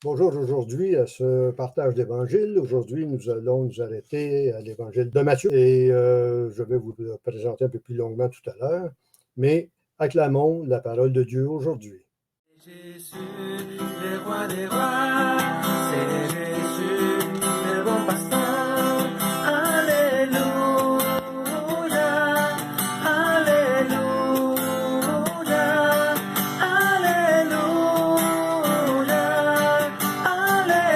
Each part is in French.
Bonjour, aujourd'hui à ce partage d'Évangile. Aujourd'hui, nous allons nous arrêter à l'Évangile de Matthieu et je vais vous le présenter un peu plus longuement tout à l'heure, mais acclamons la parole de Dieu aujourd'hui. Jésus, le roi des rois, c'est Jésus, le bon pasteur. Alléluia, Alléluia, Alléluia, Alléluia,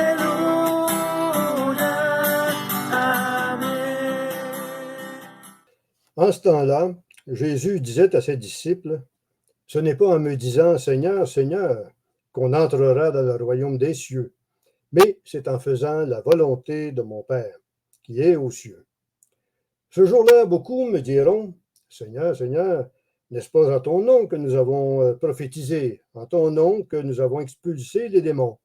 Amen. En ce temps-là, Jésus disait à ses disciples, « Ce n'est pas en me disant « Seigneur, Seigneur » qu'on entrera dans le royaume des cieux, mais c'est en faisant la volonté de mon Père qui est aux cieux. Ce jour-là, beaucoup me diront, « Seigneur, Seigneur, n'est-ce pas en ton nom que nous avons prophétisé, en ton nom que nous avons expulsé les démons,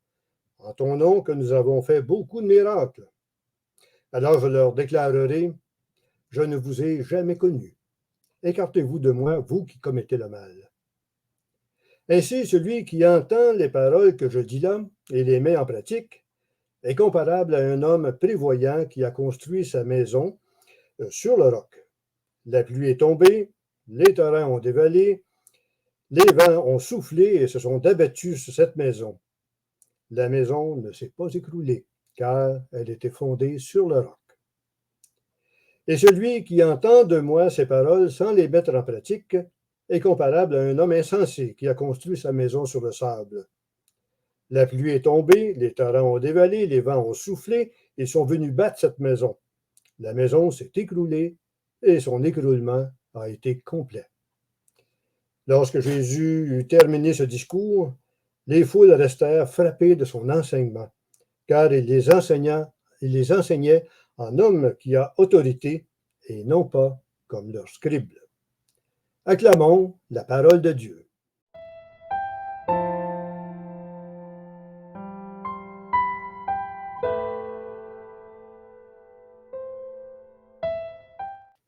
en ton nom que nous avons fait beaucoup de miracles? » Alors je leur déclarerai, « Je ne vous ai jamais connus. Écartez-vous de moi, vous qui commettez le mal. » Ainsi, celui qui entend les paroles que je dis là et les met en pratique est comparable à un homme prévoyant qui a construit sa maison sur le roc. La pluie est tombée, les torrents ont dévalé, les vents ont soufflé et se sont abattus sur cette maison. La maison ne s'est pas écroulée, car elle était fondée sur le roc. Et celui qui entend de moi ces paroles sans les mettre en pratique est comparable à un homme insensé qui a construit sa maison sur le sable. La pluie est tombée, les torrents ont dévalé, les vents ont soufflé et sont venus battre cette maison. La maison s'est écroulée et son écroulement a été complet. Lorsque Jésus eut terminé ce discours, les foules restèrent frappées de son enseignement, car il les enseignait en homme qui a autorité et non pas comme leurs scribes. Acclamons la parole de Dieu.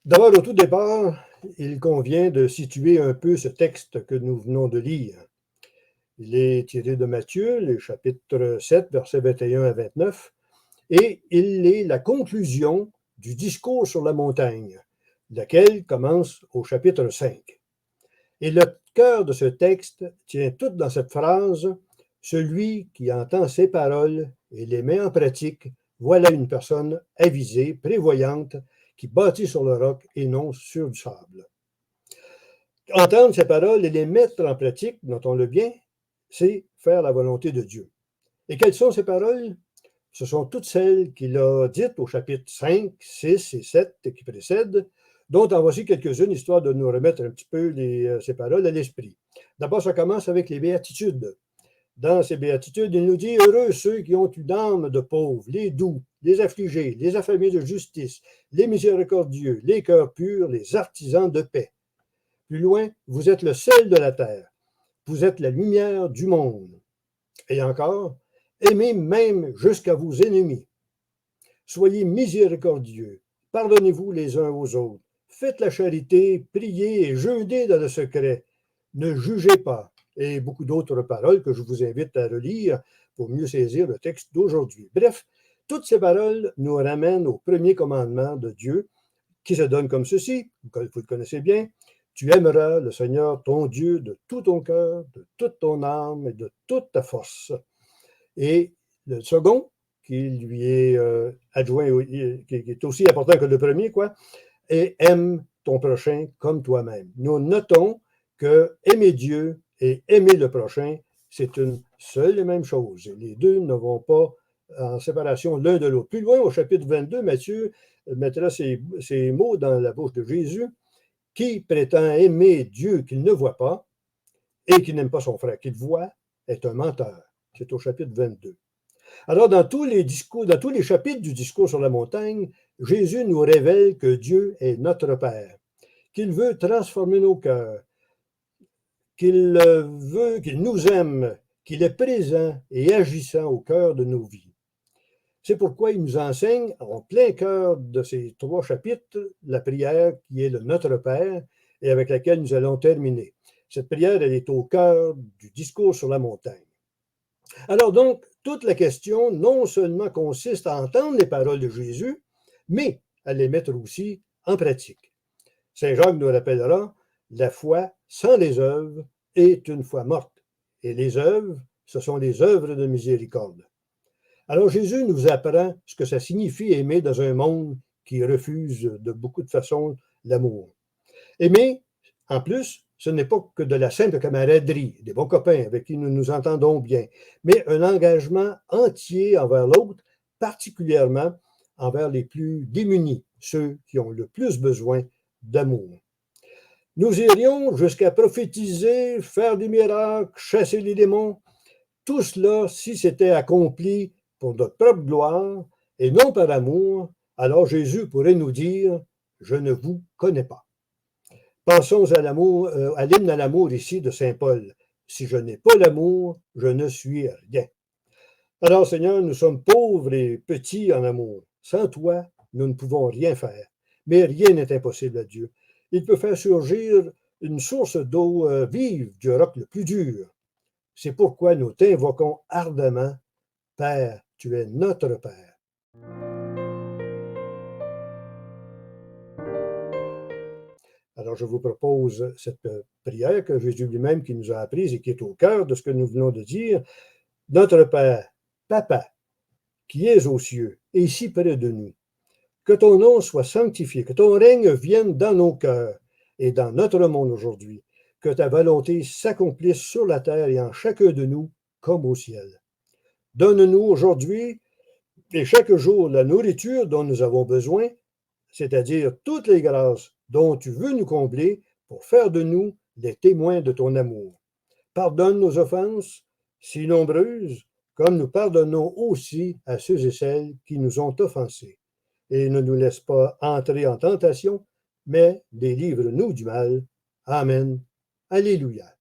D'abord, au tout départ, il convient de situer un peu ce texte que nous venons de lire. Il est tiré de Matthieu, le chapitre 7, versets 21 à 29, et il est la conclusion du discours sur la montagne, laquelle commence au chapitre 5. Et le cœur de ce texte tient tout dans cette phrase, « Celui qui entend ces paroles et les met en pratique, voilà une personne avisée, prévoyante, qui bâtit sur le roc et non sur du sable. » Entendre ces paroles et les mettre en pratique, notons-le bien, c'est faire la volonté de Dieu. Et quelles sont ces paroles? Ce sont toutes celles qu'il a dites au chapitre 5, 6 et 7 qui précèdent, dont en voici quelques-unes, histoire de nous remettre un petit peu ces paroles à l'esprit. D'abord, ça commence avec les béatitudes. Dans ces béatitudes, il nous dit « Heureux ceux qui ont une âme de pauvres, les doux, les affligés, les affamés de justice, les miséricordieux, les cœurs purs, les artisans de paix. » Plus loin, « Vous êtes le sel de la terre, vous êtes la lumière du monde. » Et encore, « Aimez même jusqu'à vos ennemis. Soyez miséricordieux, pardonnez-vous les uns aux autres, faites la charité, priez et jeûnez dans le secret. Ne jugez pas. » Et beaucoup d'autres paroles que je vous invite à relire pour mieux saisir le texte d'aujourd'hui. Bref, toutes ces paroles nous ramènent au premier commandement de Dieu qui se donne comme ceci, vous le connaissez bien, « Tu aimeras le Seigneur ton Dieu de tout ton cœur, de toute ton âme et de toute ta force. » Et le second, qui lui est adjoint, qui est aussi important que le premier, et « aime ton prochain comme toi-même. » Nous notons que aimer Dieu et aimer le prochain, c'est une seule et même chose. Et les deux ne vont pas en séparation l'un de l'autre. Plus loin, au chapitre 22, Matthieu mettra ces mots dans la bouche de Jésus. « Qui prétend aimer Dieu qu'il ne voit pas et qui n'aime pas son frère qu'il voit est un menteur. » C'est au chapitre 22. Alors, dans tous les chapitres du discours sur la montagne, Jésus nous révèle que Dieu est notre Père, qu'il veut transformer nos cœurs, qu'il nous aime, qu'il est présent et agissant au cœur de nos vies. C'est pourquoi il nous enseigne, en plein cœur de ces 3 chapitres, la prière qui est le Notre Père et avec laquelle nous allons terminer. Cette prière, elle est au cœur du discours sur la montagne. Alors donc, toute la question non seulement consiste à entendre les paroles de Jésus, mais à les mettre aussi en pratique. Saint Jacques nous rappellera, la foi sans les œuvres est une foi morte. Et les œuvres, ce sont des œuvres de miséricorde. Alors Jésus nous apprend ce que ça signifie aimer dans un monde qui refuse de beaucoup de façons l'amour. Aimer, en plus, ce n'est pas que de la simple camaraderie, des bons copains avec qui nous nous entendons bien, mais un engagement entier envers l'autre, particulièrement envers les plus démunis, ceux qui ont le plus besoin d'amour. Nous irions jusqu'à prophétiser, faire des miracles, chasser les démons, tout cela, si c'était accompli pour notre propre gloire et non par amour, alors Jésus pourrait nous dire « Je ne vous connais pas ». Pensons à l'amour, à l'hymne à l'amour ici de saint Paul. « Si je n'ai pas l'amour, je ne suis rien ». Alors Seigneur, nous sommes pauvres et petits en amour. Sans toi, nous ne pouvons rien faire. Mais rien n'est impossible à Dieu. Il peut faire surgir une source d'eau vive du roc le plus dur. C'est pourquoi nous t'invoquons ardemment, Père, tu es notre Père. Alors je vous propose cette prière que Jésus lui-même qui nous a apprise et qui est au cœur de ce que nous venons de dire. Notre Père, Papa, qui es aux cieux et ici près de nous, que ton nom soit sanctifié, que ton règne vienne dans nos cœurs et dans notre monde aujourd'hui, que ta volonté s'accomplisse sur la terre et en chacun de nous comme au ciel. Donne-nous aujourd'hui et chaque jour la nourriture dont nous avons besoin, c'est-à-dire toutes les grâces dont tu veux nous combler pour faire de nous les témoins de ton amour. Pardonne nos offenses, si nombreuses, comme nous pardonnons aussi à ceux et celles qui nous ont offensés. Et ne nous laisse pas entrer en tentation, mais délivre-nous du mal. Amen. Alléluia.